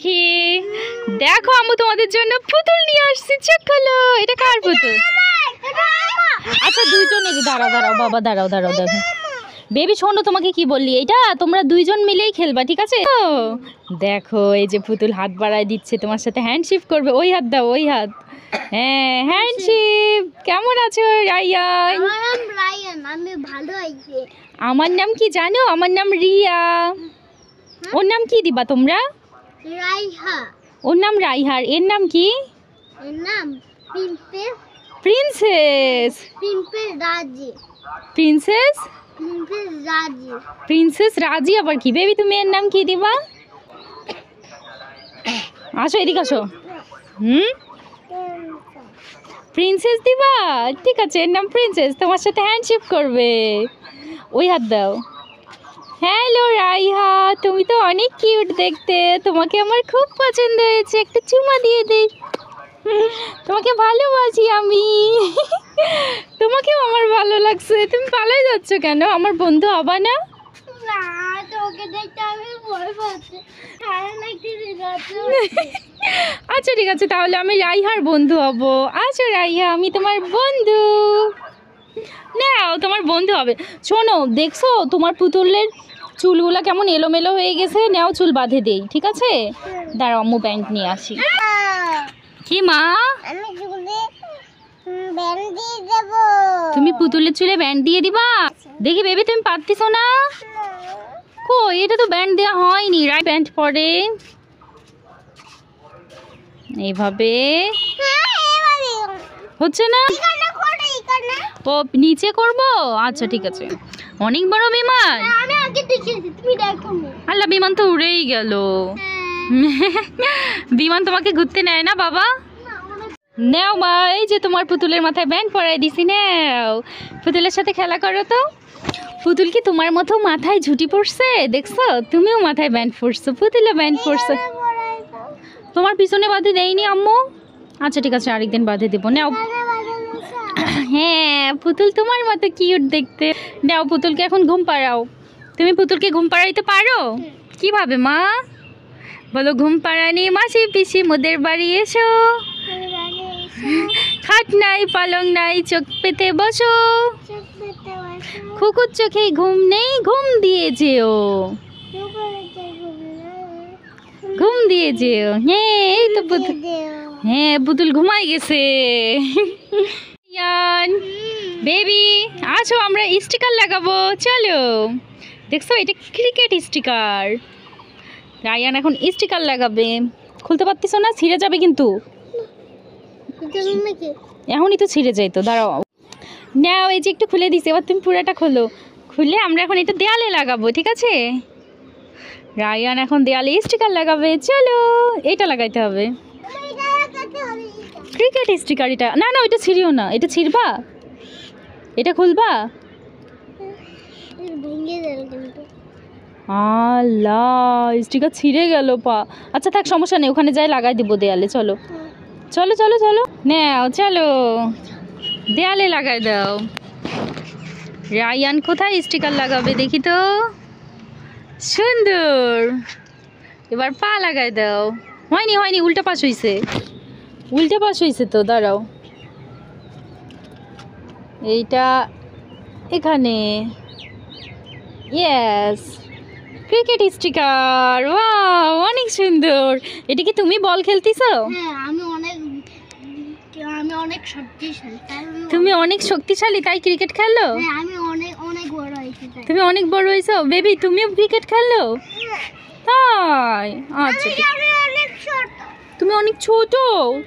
কি দেখো আম্মু তোমাদের জন্য পুতুল নিয়ে আসছি। চেক করো এটা কার পুতুল? আচ্ছা দুইজনেরই। দাঁড়াও দাঁড়াও বাবা, দাঁড়াও দাঁড়াও দেখো বেবি, শোনো তোমাকে কি বললি, এটা তোমরা দুইজন মিলেই খেলবা, ঠিক আছে? দেখো এই যে পুতুল হাত বাড়ায় দিচ্ছে, তোমার সাথে হ্যান্ডশেক করবে। ওই হাত দাও, ওই হাত। হ্যাঁ হ্যান্ডশেক। কেমন আছো রায়ান? আমার নাম রায়ান, আমি ভালো আছি। আমার নাম কি জানো? আমার নাম রিয়া। ওর নাম কি দিবা তোমরা? রাইহা। ওর নাম রাইহার। এর নাম কি? এর নাম প্রিন্সেস। প্রিন্সেস। প্রিন্সেস রাজি। প্রিন্সেস? প্রিন্সেস রাজি। প্রিন্সেস রাজি আবার কি? বেবি তুমি এর নাম কি দিবা? আসো এদিকে আসো। প্রিন্সেস দিবা? ঠিক আছে, এর নাম প্রিন্সেস, তোমার সাথে হ্যান্ডশেক করবে। ওই হাত দাও। হ্যালো রাইহা, তুমি তো অনেক কিউট দেখতে, তোমাকে আমার খুব পছন্দ হয়েছে, একটা চুমা দিয়ে দিই। তোমাকে ভালোবাসি আমি। তোমাকেও আমার ভালো লাগছে। তুমি পালাই যাচ্ছ কেন? আমার বন্ধু হবা না? না, তোকে দেখতে আমি ভয় পাচ্ছি। আচ্ছা ঠিক আছে, তাহলে আমি রাইহার বন্ধু হব। আচ্ছা রাইহা, আমি তোমার বন্ধু। নাও তোমার বন্ধু হবে। শোনো, দেখছো তোমার পুতুলের চুলগুলা কেমন এলোমেলো হয়ে গেছে? নাও চুল বাঁধে দেই, ঠিক আছে? দাঁড়াও আম্মু ব্যান্ড নিয়ে আসি। কি মা? আমি চুলে ব্যান্ড দিয়ে দেব। তুমি পুতুলের চুলে ব্যান্ড দিয়ে দিবা? দেখি বেবি তুমি পারতিছো না? কই, এটা তো ব্যান্ড দেওয়া হয়নি। রাই ব্যান্ড পরে এইভাবে হচ্ছে না? ও নিচে করব? আচ্ছা ঠিক আছে। অনেক বড় বিমান। আমি আগে দেখেছি, তুমি দেখো না। আল্লাহ, বিমান তো উড়েই গেল। বিমান তোমাকে ঘুরতে নেয় না বাবা? নাও মা, এই যে তোমার পুতুলের মাথায় ব্যান্ড পরাই দিছি, নাও পুতুলের সাথে খেলা করো তো। পুতুল কি তোমার মতো মাথায় ঝুটি পড়ছে? দেখছো, তুমিও মাথায় ব্যান্ড পরছো, পুতুলে ব্যান্ড পরছে। তোমার পিছনে বাঁধে দেয়নি আম্মু? আচ্ছা ঠিক আছে, আরেকদিন বাঁধে দেবো। নাও। হ্যাঁ পুতুল তোমার মতো কিউট দেখতে। নাও পুতুলকে এখন ঘুম পাড়াও। তুমি পুতুলকে ঘুম পাড়াইতে পারো? কিভাবে মা বলো? ঘুম পাড়ানি মাসি পিসি মোদের বাড়ি এসো, খাট নাই পালং নাই চোখ পেতে বসো, খুকুর চোখে ঘুম নেই ঘুম দিয়ে যেও, ঘুম দিয়ে যেও। হ্যাঁ এই তো পুতুল। হ্যাঁ পুতুল ঘুমাই গেছে। বেবি আসো, আমরা স্টিকার লাগাবো, চলো। দেখছো এটা ক্রিকেট স্টিকার। রায়ান এখন স্টিকার লাগাবে। খুলতে পারতিস না? ছিঁড়ে যাবে কিন্তু। এখনই তো ছিঁড়ে যাই তো, দাঁড়াও। নাও এই যে একটু খুলে দিছি, এবার তুমি পুরাটা খোলো। খুলে আমরা এখন এটা দেয়ালে লাগাবো, ঠিক আছে? রায়ান এখন দেয়ালে স্টিকার লাগাবে, চলো। এটা লাগাইতে হবে ক্রিকেট স্টিকার। এটা না না, ওইটা ছিঁড়িও না। এটা ছিঁড়বা? এটা খুলবা? আল্লাহ, স্টিকার ছিঁড়ে গেল পা। আচ্ছা থাক, সমস্যা নেই, ওখানে যাই লাগাই দিব দেয়ালে। চলো চলো চলো চলো, নাও চলো দেয়ালে লাগাই দাও। রায়ান কোথায় স্টিকার লাগাবে দেখি তো। সুন্দর, এবার পা লাগাই দাও। হয়নি হয়নি, উল্টা পাশ হয়েছে, উল্টা পাশ হয়েছে তো। দাঁড়াও, এইটা এখানে। Yes, cricket sticker. ওয়াও অনেক সুন্দর। এটা কি তুমি বল খেলতেছো? হ্যাঁ, আমি অনেক শক্তিশালী। তুমি অনেক শক্তিশালী তাই ক্রিকেট খেলো? হ্যাঁ, আমি অনেক বড় হয়েছি। তুমি অনেক বড় হয়েছো? বেবি তুমিও ক্রিকেট খেলো? তাই আচ্ছা, আমি অনেক ছোট। তুমি অনেক ছোট,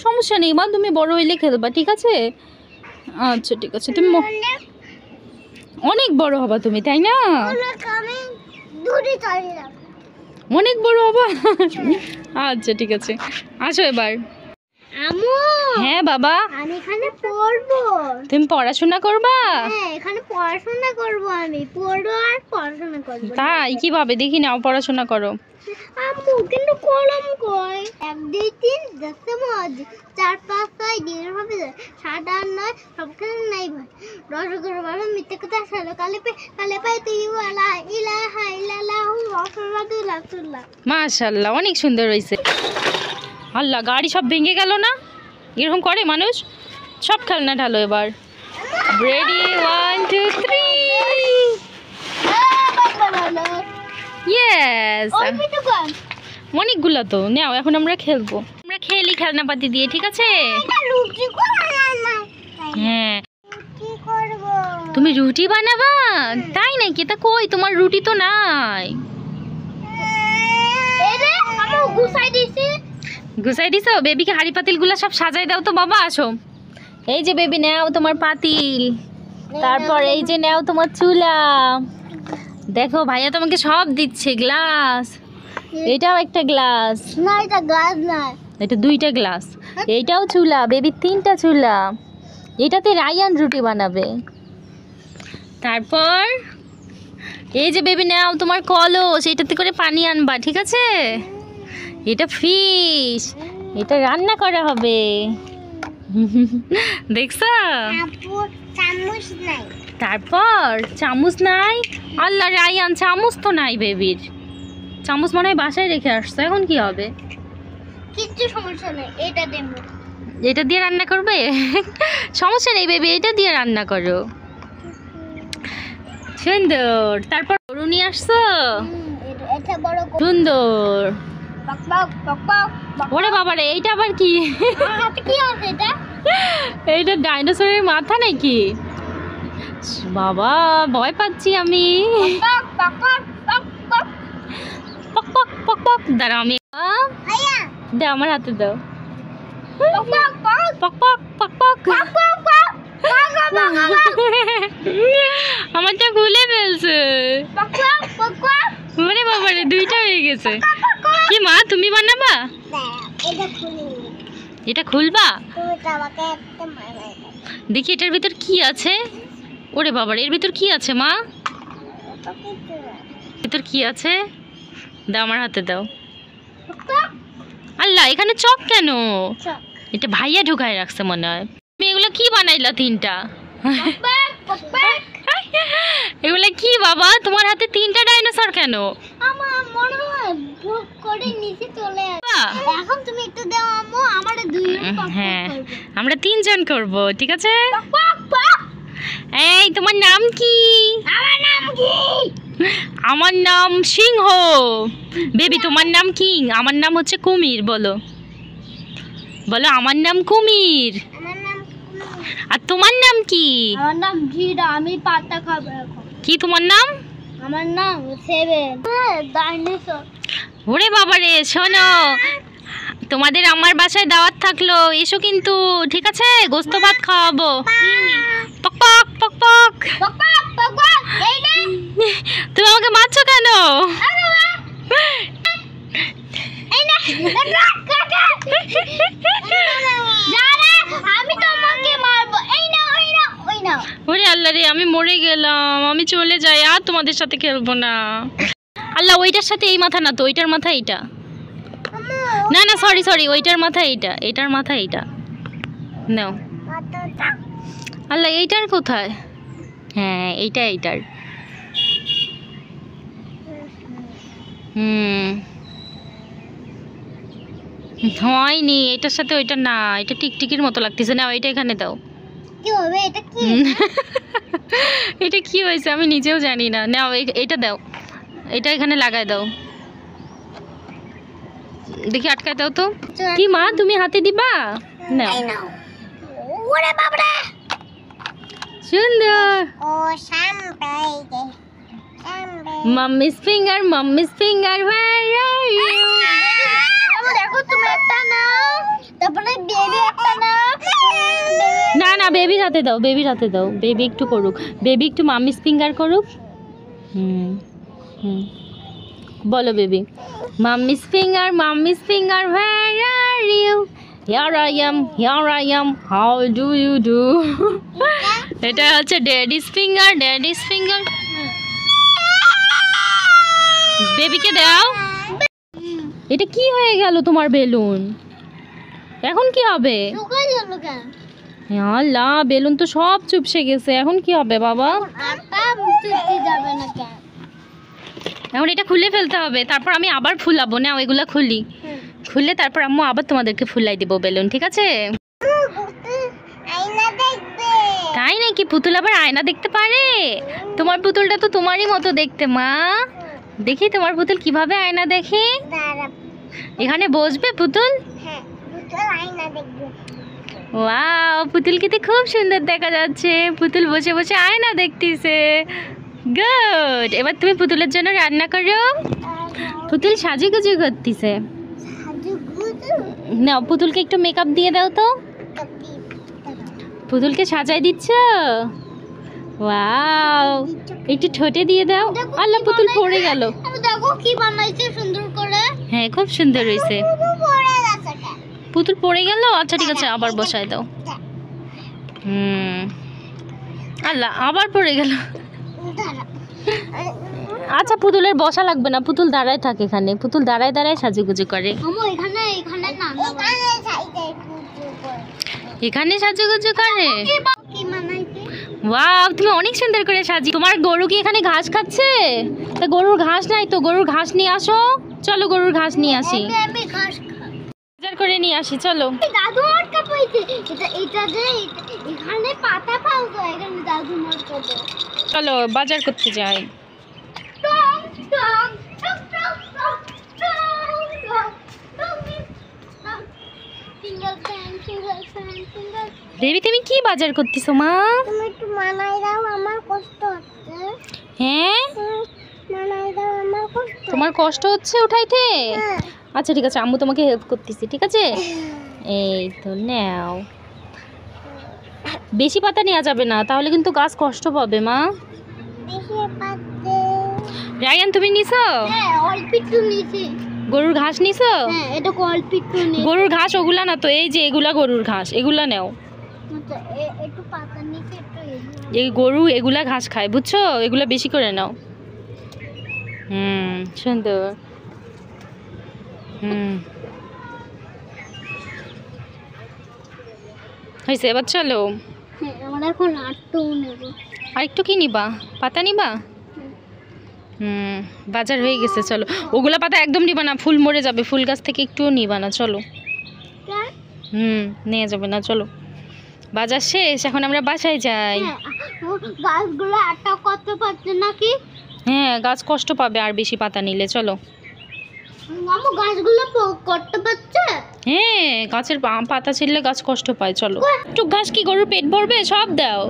সমস্যা নেই মা, তুমি বড় হইলে খেলবা, ঠিক আছে? আচ্ছা ঠিক আছে, তুমি অনেক বড় হবা তুমি, তাই না? অনেক বড় হবা। আচ্ছা ঠিক আছে, আসো এবার। আম্মু। হ্যাঁ বাবা। আমি এখানে পড়বো। তুমি পড়াশোনা করবা? হ্যাঁ, এখানে পড়াশোনা করবো। আমি পড়বো আর পড়াশোনা করবো। তাই কিভাবে দেখি নাও, পড়াশোনা করো। আম্মু কিন্তু কলম কই? 1 2 3 10 4 5 6 নাই দিনের ভাবে সাদা আর নয় সবখানে নাই ভাই রসগোল্লা বলো মিথ্যে কথা সালো কালে পাই তুই ওয়ালা ইলাহা ইল্লাল্লাহু মুহাম্মাদুর রাসূলুল্লাহ। মাশাআল্লাহ, অনেক সুন্দর হয়েছে। আল্লাহ, গাড়ি সব ভেঙে গেল না? এরকম করে মানুষ? সব খেলনা ঢালো এবার। রেডি, 1 2 3। ইয়েস, অনেকগুলো তো নাও। এখন আমরা খেলবো, আমরা খেলি খেলনাপাতি দিয়ে, ঠিক আছে? হ্যাঁ, তুমি রুটি বানাবা? তাই নাকি? তা কই তোমার রুটি তো নাই। গুছাই দিছো? বেবিকে হাড়ি পাতিল গুলা সব সাজাই দাও তো বাবা। আসো, এই যে বেবি নাও তোমার পাতিল, তারপর এই যে নাও তোমার চুলা। দেখো ভাইয়া তোমাকে সব দিচ্ছে। গ্লাস, এটাও একটা গ্লাস। না এটা গ্লাস না, এটা দুইটা গ্লাস। এইটাও চুলা, বেবি 3টা চুলা। এটাতে রায়ান রুটি বানাবে। তারপর এই যে বেবি নাও তোমার কলস, এটাতে করে পানি আনবা, ঠিক আছে? এটা ফিশ, এটা রান্না করা হবে। দেখছো? চামচ নাই। তারপর চামচ নাই? আল্লাহ, রায়ান চামচ তো নাই বেবির। চামচ মনে হয় বাসায় রেখে আসছো, এখন কি হবে? কিচ্ছু সমস্যা নেই, এটা দেবো। এটা দিয়ে রান্না করবে? সমস্যা নেই বেবি, এটা দিয়ে রান্না করো। সুন্দর। তারপর গরু নিয়ে আসছো? এটা বড় সুন্দর। বক বক বক বক বক। ওরে বাবা রে, এইটা আবার কি? হাতে কি আছে এটা? এইটা ডাইনোসরের মাথা নাকি? বাবা, ভয় পাচ্ছি আমি। বক বক বক বক বক পক পক পক পক। দাঁড়াও, আমি আয়া দাও, আমার হাতে দাও। বক বক বক পক পক পক পক। বক বক বক আমারটা খুলে ফেলছে। বক বক বক। ওরে বাবা রে, দুইটা হয়ে গেছে। কি মা, তুমি বানাবা? এটা খুলি, এটা খুলবা? তুমি তো আমাকে একটা মারাই। দেখি এটার ভিতর কি আছে। ওরে বাবা রে, এর ভিতর কি আছে মা? ভিতর কি আছে? দাও, আমার হাতে দাও। আল্লাহ, এখানে চক কেন? এটা ভাইয়া ঢুকায় রাখছে মনে হয়। তুমি এগুলো কি বানাইলা 3টা? এগুলো কি বাবা? তোমার হাতে 3টা ডাইনোসর কেন? আমার মনে হয় ভুল করে নিচে চলে আসে। এখন তুমি একটু দাও আম্মু, আমার দুইজন পক হ্যাঁ, করবে। আমরা 3 জন করব, ঠিক আছে? পক পক। এই, তোমার নাম কি? আমার নাম কি? আমার নাম সিংহ। বেবি, তোমার নাম কি? আমার নাম হচ্ছে কুমির। বলো বলো, আমার নাম কুমির। আমার নাম আর তোমার নাম কি? আমার নাম ঘিরা, আমি পাতা খাবো এখন। কি তোমার নাম? আমার নাম 7। ডাইনোসর। ওরে বাবা রে, শোনো, তোমাদের আমার বাসায় দাওয়াত থাকলো, এসো কিন্তু, ঠিক আছে? গোস্ত ভাত খাওয়াবো। পক পক পক পক। পক পক পক পক। এই নে। তুমি আমাকে মারছো কেন? এই নে। কাকা। জানে আমি তোমাকে মারবো। এই নাও এই নাও ওই নাও। ওরে আল্লাহ রে, আমি মরে গেলাম, আমি চলে যাই, আর তোমাদের সাথে খেলবো না। আল্লাহ, ওইটার সাথে এই মাথা না তো, ওইটার মাথা এইটা। না না, সরি সরি, ওইটার মাথা এইটা, এটার মাথা এইটা। নাও। আল্লাহ, এইটার কোথায়? হ্যাঁ, এইটা এইটার। হয়নি, এটার সাথে ওইটা না, এটা টিকটিকির মতো লাগতেছে। না, ওইটা এখানে দাও। কি হবে এটা? কি এটা কি হয়েছে আমি নিজেও জানি না। নাও, এটা দাও, এটা এখানে লাগাই দাও। দেখি, আটকায় দাও তো। কি মা, তুমি হাতে দিবা? নাও। ওরে বাবা রে। সুন্দর। ও সামপাই দে। Mummy's finger, mummy's finger, where are you? দেখো তুমি একটা নাও, তারপরে বেবি একটা নাও। না না, বেবির হাতে দাও, বেবির হাতে দাও। বেবি একটু করুক, বেবি একটু মাম্মিস ফিঙ্গার করুক। হুম হুম, বলো baby. Mummy's finger, where are you? Here I am, how do you do? এটা হচ্ছে ড্যাডিস ফিঙ্গার, ড্যাডিস ফিঙ্গার। বেবিকে দাও। এটা কি হয়ে গেল তোমার বেলুন? এখন কি হবে? শুকাই গেল কেন? আল্লাহ, বেলুন তো সব চুপসে গেছে, এখন কি হবে বাবা? আটা মুছতে যাবে না কেন? এখন এটা খুলে ফেলতে হবে, তারপর আমি আবার ফুলাবো। না ওইগুলা খুলি, খুললে তারপর আম্মু আবার তোমাদেরকে ফুলাই দিব বেলুন, ঠিক আছে? আয়না দেখবে। তাই নাকি? পুতুল আবার আয়না দেখতে পারে? তোমার পুতুলটা তো তোমারই মতো দেখতে মা। দেখি তোমার পুতুল কিভাবে আয়না দেখে। দাঁড়া। এখানে বসবে পুতুল? হ্যাঁ, পুতুল আয়না দেখবে। ওয়াও, পুতুলকে তো খুব সুন্দর দেখা যাচ্ছে। পুতুল বসে বসে আয়না দেখতেছে। গুড। এবার তুমি পুতুলের জন্য রান্না করো। পুতুল সাজুগুজু করতেছে। না, পুতুলকে একটু মেকআপ দিয়ে দাও তো। পুতুলকে সাজাই দিচ্ছ? ওয়াও, একটু ঠোঁটে দিয়ে দাও। আল্লাহ, পুতুল পড়ে গেল। দেখো কি বানাইছে সুন্দর করে। হ্যাঁ, খুব সুন্দর হয়েছে। পড়ে গেছে কেন? পুতুল পড়ে গেল? আচ্ছা ঠিক আছে, আবার বসায় দাও। আল্লাহ, আবার পড়ে গেল। দাঁড়া। আচ্ছা, পুতুলের বসা লাগবে না, পুতুল দাঁড়ায় থাকে এখানে। পুতুল দাঁড়ায় দাঁড়ায় সাজুগুজু করে। আমু এখানে এখানে না এখানে সাইডে এখানে সাজুগুজু করে। কি বানাইছে? ওয়াও, তুমি অনেক সুন্দর করে সাজি। তোমার গরু কি এখানে ঘাস খাচ্ছে? তা গরুর ঘাস নাই তো, গরুর ঘাস নিয়ে আসো। চলো গরুর ঘাস নিয়ে আসি। আমি ঘাস বাজার করে নিয়ে আসি, চলো। দাদু মটকা পাইছে। এটা যে এখানে পাতা পাও তো, এখানে দাদু মটকা দাও। চলো বাজার করতে যাই। টং টং টং টং টং টং টং টং। Single fan single fan single. Devi, তুমি কি বাজার করতেছো মা? তুমি একটু মানাই দাও, আমার কষ্ট হচ্ছে। হ্যাঁ, মানাই দাও, আমার কষ্ট। তোমার কষ্ট হচ্ছে উঠাইতে? হ্যাঁ। আচ্ছা ঠিক আছে, আম্মু তোমাকে হেল্প করতেছি, ঠিক আছে? এই তো নাও। বেশি পাতা নেওয়া যাবে না, তাহলে কিন্তু গাছ কষ্ট পাবে মা। বেশি পাতে। রায়ান, তুমি নিছো? হ্যাঁ, অল্প একটু নিছি। গরুর ঘাস নিছো? হ্যাঁ, এটা অল্প একটু নিছি। গরুর ঘাস ওগুলা না তো, এই যে এগুলা গরুর ঘাস, এগুলা নাও। আচ্ছা, একটু পাতা নিছি, একটু এই গরু এগুলা ঘাস খায়, বুঝছো? এগুলা বেশি করে নাও। সুন্দর। হয়েছে, এবার চলো। হ্যাঁ, আমরা এখন আটটাও নেব। আর একটু কি নিবা? পাতা নিবা? বাজার হয়ে গেছে, চলো। ওগুলা পাতা একদম নিবা না, ফুল মরে যাবে। ফুল গাছ থেকে একটুও নিবা না, চলো। নিয়ে যাবে না, চলো। বাজার শেষ, এখন আমরা বাসায় যাই। গাছগুলো আটা করতে পারছে নাকি? হ্যাঁ, গাছ কষ্ট পাবে আর বেশি পাতা নিলে, চলো। মামু গাছগুলো করতে পারছে? হ্যাঁ, গাছের পাতা ছিঁড়লে গাছ কষ্ট পায়, চলো। একটু ঘাস কি গরুর পেট ভরবে? সব দাও।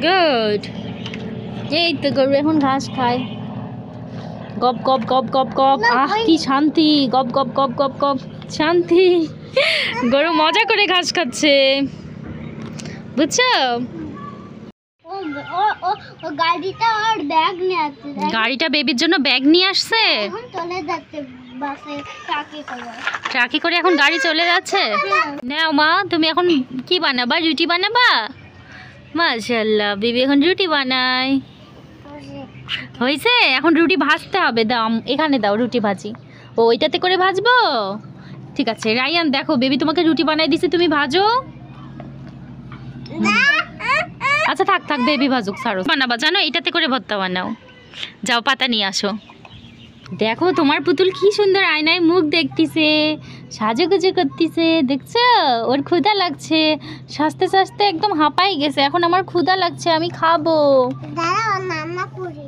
গুড। এই তো গরু এখন ঘাস খায়। গপ গপ গপ গপ গপ। আহ, কি শান্তি। গপ গপ গপ গপ গপ। শান্তি। গরু মজা করে ঘাস খাচ্ছে, বুঝছো? ও গাড়িটা আর ব্যাগ নিয়ে আসছে। গাড়িটা বেবির জন্য ব্যাগ নিয়ে আসছে। এখন চলে যাচ্ছে বাসে, ট্রাকে করে। ট্রাকে করে এখন গাড়ি চলে যাচ্ছে। নাও মা, তুমি এখন কি বানাবা? রুটি বানাবা? মাশাআল্লাহ, বেবি এখন রুটি বানায়। হয়েছে, এখন রুটি ভাজতে হবে। দাও, এখানে দাও রুটি ভাজি। ও, ওইটাতে করে ভাজবো? ঠিক আছে রায়ান, দেখো বেবি তোমাকে রুটি বানাই দিছে, তুমি ভাজো। আচ্ছা থাক থাক, বেবি ভাজুক, ছাড়ো। বানাবা জানো, এইটাতে করে ভর্তা বানাও। যাও, পাতা নিয়ে আসো। দেখো তোমার পুতুল কি সুন্দর আয়নায় মুখ দেখতেছে, সাজুগুজু করতেছে, দেখছো? ওর ক্ষুধা লাগছে, সাজতে সাজতে একদম হাঁপাই গেছে। এখন আমার ক্ষুধা লাগছে, আমি খাবো। দাঁড়াও, রান্না করি।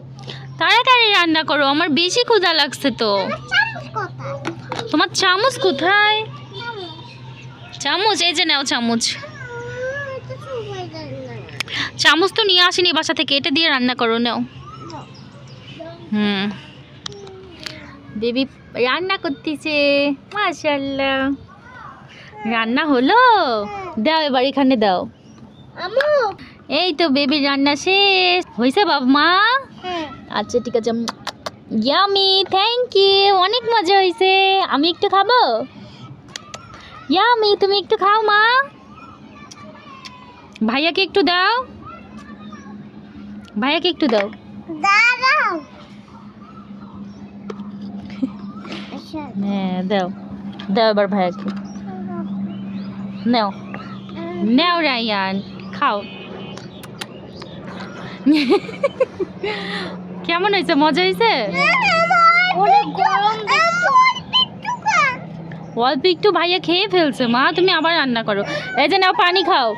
তাড়াতাড়ি রান্না করো, আমার বেশি ক্ষুধা লাগছে তো। চামচ কোথায়? তোমার চামচ কোথায়? চামচ এই যে নাও, চামচ। চামচ তো নিয়ে আসিনি বাসা থেকে, এটা দিয়ে রান্না করো, নাও। বেবি রান্না করতেছে, মাশাআল্লাহ। রান্না হলো? দাও এবার এখানে দাও। আম্মু, এই তো বেবির রান্না শেষ হয়েছে বাবা মা। আচ্ছা ঠিক আছে, ইয়ামি, থ্যাংক ইউ, অনেক মজা হয়েছে। আমি একটু খাবো? ইয়ামি, তুমি একটু খাও মা। ভাইয়াকে একটু দাও, ভাইয়াকে একটু দাও। দাঁড়াও। হ্যাঁ দাও। দাও এবার ভাইয়াকে। নাও নাও রায়ান, খাও। কেমন হয়েছে? মজা হয়েছে? অনেক গরম। অল্প একটু ভাইয়া খেয়ে ফেলছে মা, তুমি আবার রান্না করো। এই যে নাও পানি খাও,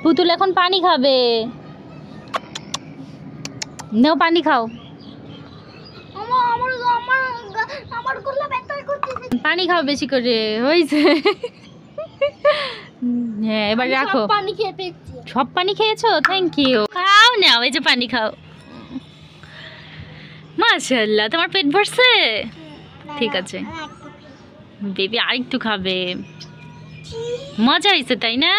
পুতুল এখন পানি খাবে। নাও পানি খাও, আমার গলা ব্যথা করতেছে। পানি খাও বেশি করে, হয়েছে। হ্যাঁ এবার রাখো। পানি খেয়ে ফেলছি। সব পানি খেয়েছো? Thank you. খাও নাও, এই যে পানি খাও। মাশাআল্লাহ, তোমার পেট ভরছে? ঠিক আছে বেবি, আরেকটু খাবে। মজা হয়েছে তাই না?